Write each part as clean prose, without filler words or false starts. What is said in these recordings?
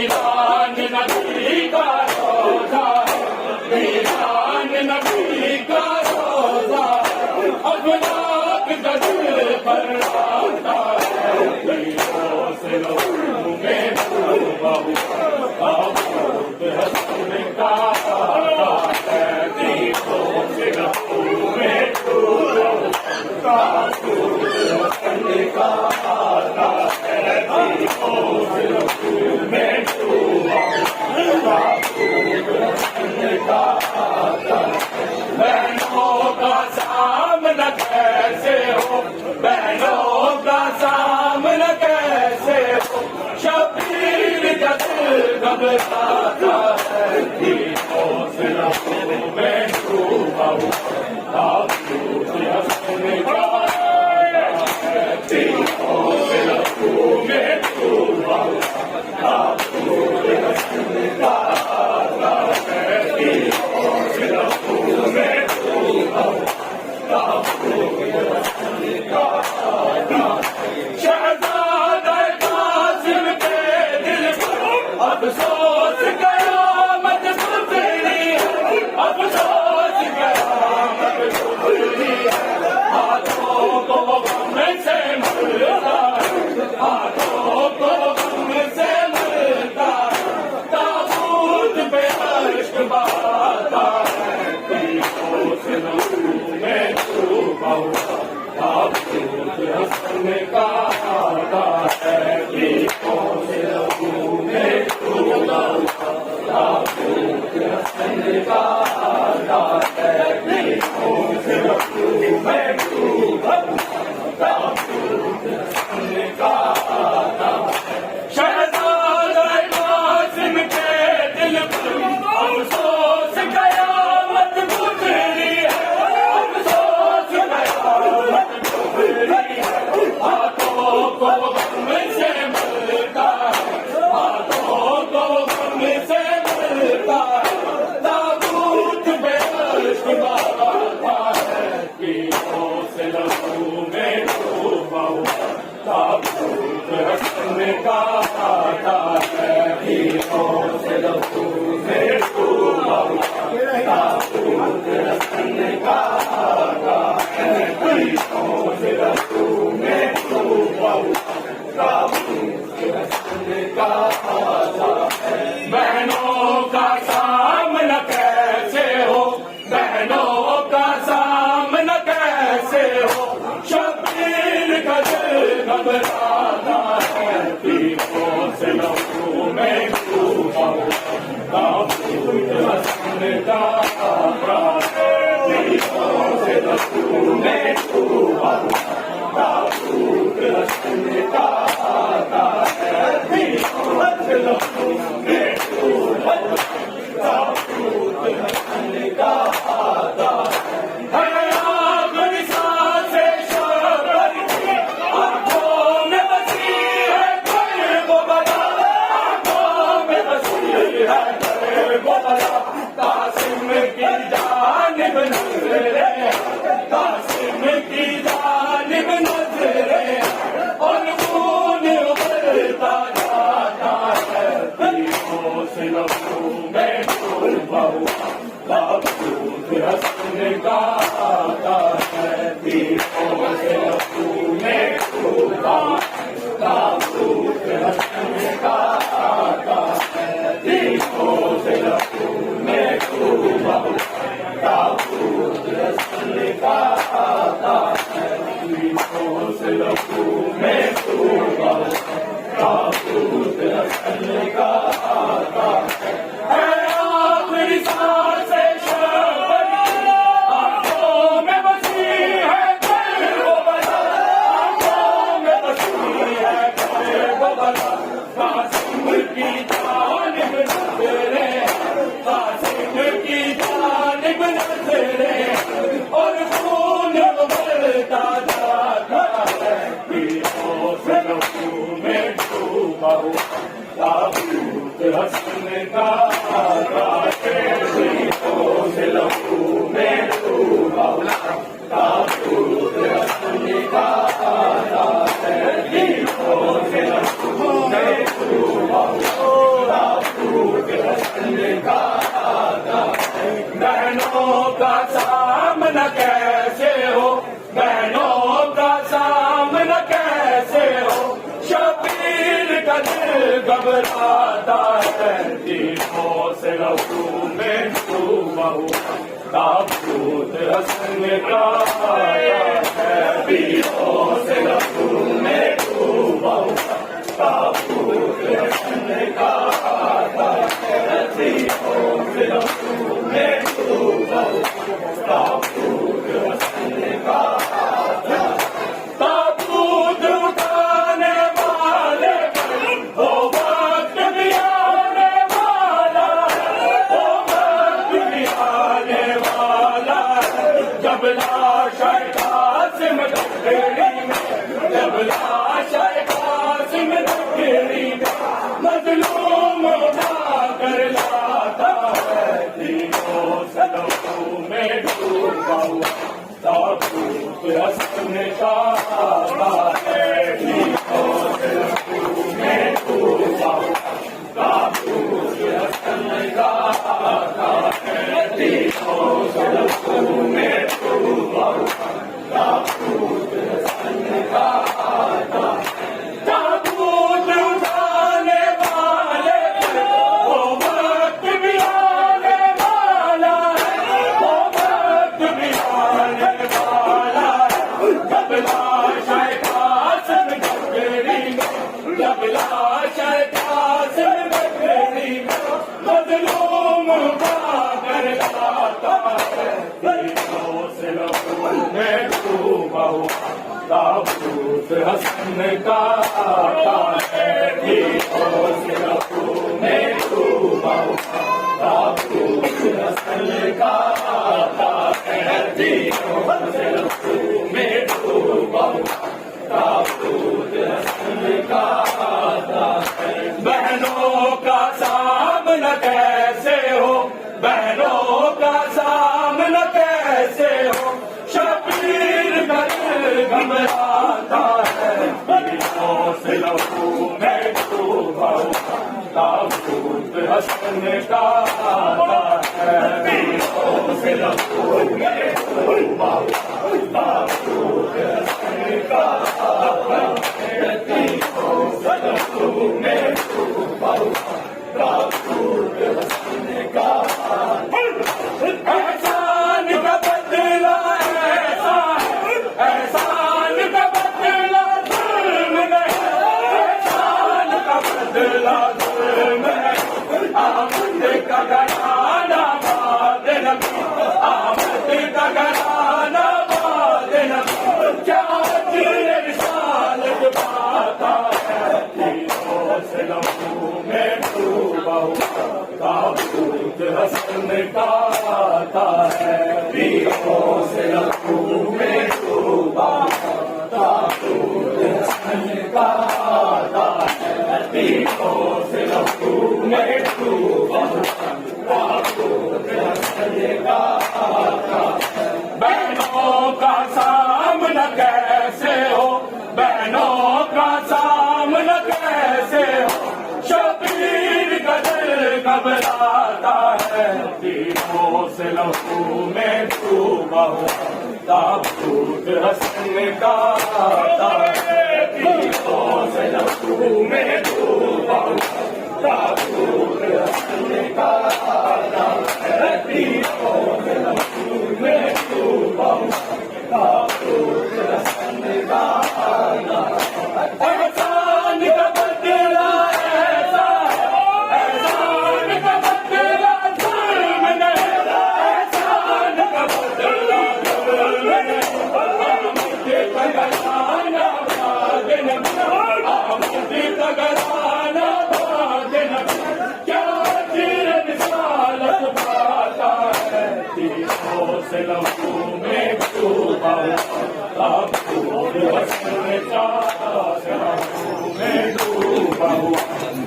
میران نبی کا روزہ میران نبی کا روزہ افلاک کا دل پر آتا ہے دیدوں سے لہو میں ڈوبا ہوا تابوت حسن کا آتا ہے دیدوں سے لہو میں ڈوبا ہوا تابوت حسن کا آتا ہے دیدوں سے لہو میں ڈوبا ہوا تابوت حسن کا آتا ہے بہنوں کا سامنا کیسے ہو بہنوں کا سامنا کیسے ہو شبیر کا دل گھبراتا ہے دیدوں سے لہو میں ڈوبا ہوا تابوت حسن کا آتا ہے دیدوں سے لہو میں ڈوبا ہوا تابوت حسن کا آتا ہے دیدوں سے لہو میں ڈوبا ہوا تابوت حسن کا آتا ہے شہزادہ قاسم کے دل پر افسوس قیامت گزری ہے افسوس قیامت گزری ہے ہاتھوں کو غم سے مرتا ہے ہاتھوں کو غم سے مرتا ہے تابوت پہ اشک بہاتا ہے دیدوں سے لہو میں ڈوبا ہوا تابوت حسن کا آتا ہے دیدوں سے لہو میں ڈوبا ہوا تابوت حسن کا آتا ہے دیدوں سے لہو میں ڈوبا ہوا تابوت حسن کا آتا ہے شہزادہ قاسم کے دل پر افسوس قیامت گزری ہے افسوس قیامت گزری ہے ہاتھوں کو غم سے مرتا ہے ہاتھوں کو غم سے مرتا ہے تابوت پہ اشک بہاتا ہے دیدوں سے لہو میں ڈوبا ہوا تابوت حسن کا آتا ہے دیدوں سے لہو میں ڈوبا ہوا تابوت حسن کا آتا ہے دیدوں سے لہو میں ڈوبا ہوا تابوت حسن کا آتا ہے بہنوں کا سامنا کیسے ہو بہنوں کا سامنا کیسے ہو شبیر کا دل گھبراتا ہے دیدوں سے لہو میں ڈوبا ہوا تابوت حسن کا آتا ہے دیدوں سے لہو میں ڈوبا ہوا تابوت حسن کا آتا ہے دیدوں سے لہو میں ڈوبا ہوا تابوت حسن کا آتا ہے آخری سانسیں شبر کی آنکھوں میں بسی ہے قلب و بلا آنکھوں میں بسی ہے قلب و بلا قاسم کی جانب نظریں قاسم کی جانب نظریں اور خون ابلتا جاتا ہے دیدوں سے لہو میں ڈوبا ہوا تابوت حسن کا آتا ہے دیدوں سے لہو میں ڈوبا ہوا تابوت حسن کا آتا ہے دیدوں سے لہو میں ڈوبا ہوا تابوت حسن کا آتا ہے دیدوں سے لہو میں ڈوبا ہوا تابوت حسن کا آتا ہے آخری سانسیں شبر کی آنکھوں میں بسی ہے قلب و بلا آنکھوں میں بسی ہے قلب و بلا قاسم کی جانب نظریں قاسم کی جانب نظریں اور خون ابلتا جاتا ہے دیدوں سے لہو میں ڈوبا ہوا تابوت حسن کا آتا ہے دیدوں سے لہو میں ڈوبا ہوا تابوت حسن کا آتا ہے دیدوں سے لہو میں ڈوبا ہوا گھبراتا ہے دینوں سے لہو میں ڈوبا ہوا تابوت حسن کا آتا ہے دینوں سے لہو میں ڈوبا ہوا تابوت حسن کا آتا ہے دینوں سے لہو میں ڈوبا ہوا تابوت حسن کا آتا ہے تابوت اٹھانے والے وہ وقت بھی آنے والا ہے وہ وقت بھی آنے والا ہے جب لاش قاسم لکڑی میں جب لاش قاسم لکڑی میں مظلوم اٹھا کر لاتا ہے دینوں سے لہو میں ڈوبا ہوا تابوت حسن کا آتا ہے دینوں سے لہو میں ڈوبا ہوا تابوت حسن کا آتا ہے دینوں سے لہو میں ڈوبا ہوا تابوت حسن کا آتا ہے تابوت اٹھانے والے وہ وقت بھی آنے والا ہے وہ وقت بھی آنے والا ہے جب لاش قاسم لکڑی میں جب لاش قاسم لکڑی میں مظلوم اٹھا کر لاتا ہے دینوں سے لہو میں ڈوبا ہوا تابوت حسن کا آتا ہے دینوں سے لہو میں ڈوبا ہوا تابوت حسن کا آتا ہے دینوں سے لہو میں ڈوبا ہوا تابوت حسن کا آتا ہے بہنوں کا سامنا کیسے ہو بہنوں کا سامنا کیسے ہو شبیر کا دل گھبراتا ہے دینوں سے لہو میں ڈوبا ہوا تابوت حسن کا آتا ہے دینوں سے لہو میں ڈوبا ہوا تابوت حسن کا آتا ہے دینوں سے لہو میں ڈوبا ہوا تابوت حسن کا آتا ہے احسان کا بدلہ ایسا ہے احسان کا بدلہ ظلم نہیں احسان کا بدلہ ظلم نہیں آمد کا گھرانا باد نبی آمد کا گھرانا باد نبی کیا اجر رسالت پاتا ہے دینوں سے لہو میں ڈوبا ہوا تابوت حسن کا آتا ہے دینوں سے لہو میں ڈوبا ہوا تابوت حسن کا آتا ہے دینوں سے لہو میں ڈوبا ہوا تابوت حسن کا آتا ہے بہنوں کا سامنا کیسے ہو بہنوں کا سامنا کیسے ہو شبیر کا دل گھبراتا ہے دینوں سے لہو میں ڈوبا ہوا تابوت حسن کا آتا ہے دینوں سے لہو میں ڈوبا ہوا تابوت حسن کا آتا ہے دینوں سے لہو میں ڈوبا ہوا تابوت حسن کا آتا ہے احسان کا بدلہ ایسا ہے احسان کا بدلہ ظلم نہیں احسان کا بدلہ ظلم نہیں آمد کا گھرانا باد نبی آمد کا گھرانا باد نبی کیا اجر رسالت پاتا ہے دینوں سے لہو میں ڈوبا ہوا تابوت حسن کا آتا ہے میں ڈوبا ہوا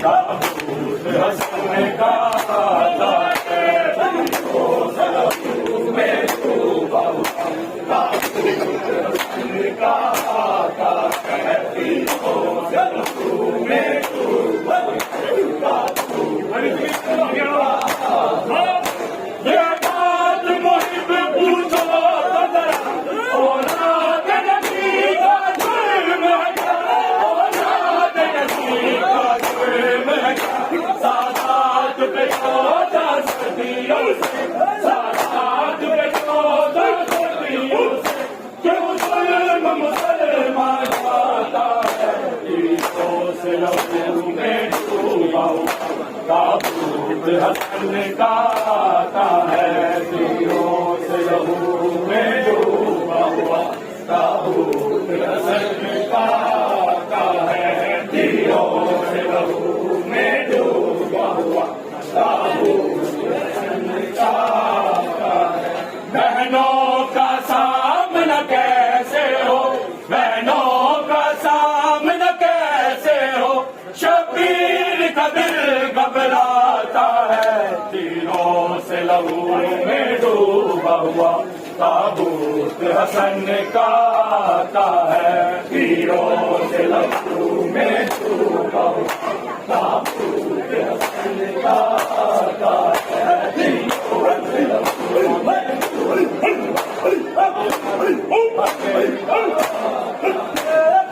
تابوت حسن کا آتا ہے دینوں سے لہو میں ڈوبا ہوا تابوت حسن کا آتا ہے دینوں سے لہو میں ڈوبا ہوا تابوت حسن کا آتا ہے یہ بات محب پوچھو تو ذرا اولاد نبی کا ظلم ہے اولاد نبی کا ظلم لہو میں ڈوبا ہوا تابوت حسن کا آتا ہے تیروں سے لہو میں ڈوبا ہوا تابوت حسن کا آتا ہے تیروں سے لہو میں ڈوبا ہوا تابوت حسن کا آتا ہے بہنوں کا سامنا کیسے ہو بہنوں کا سامنا کیسے ہو شبیر کا دل گھبراتا ہے تیروں سے لہو میں ڈوبا ہوا تابوت حسن کا آتا ہے تیروں سے لہو میں ڈوبا ہوا تابوت حسن کا آتا ہے تیروں سے لہو میں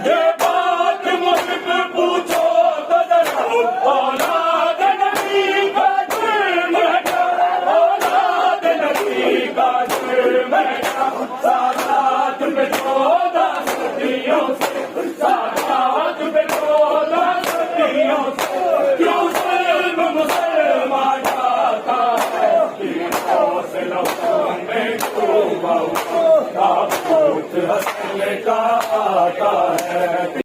یہ بات مجھ سے پوچھو تو ذرا اولاد نبی کا جرم ہے کیا اولاد نبی کا جرم ہے کیا سادات پہ 14 صدیوں سے سادات پہ 14 صدیوں سے کیوں ظلم مسلمان جاتا ہے تیروں سے لہو میں ڈوبا ہوا تابوت حسن کا آتا ہے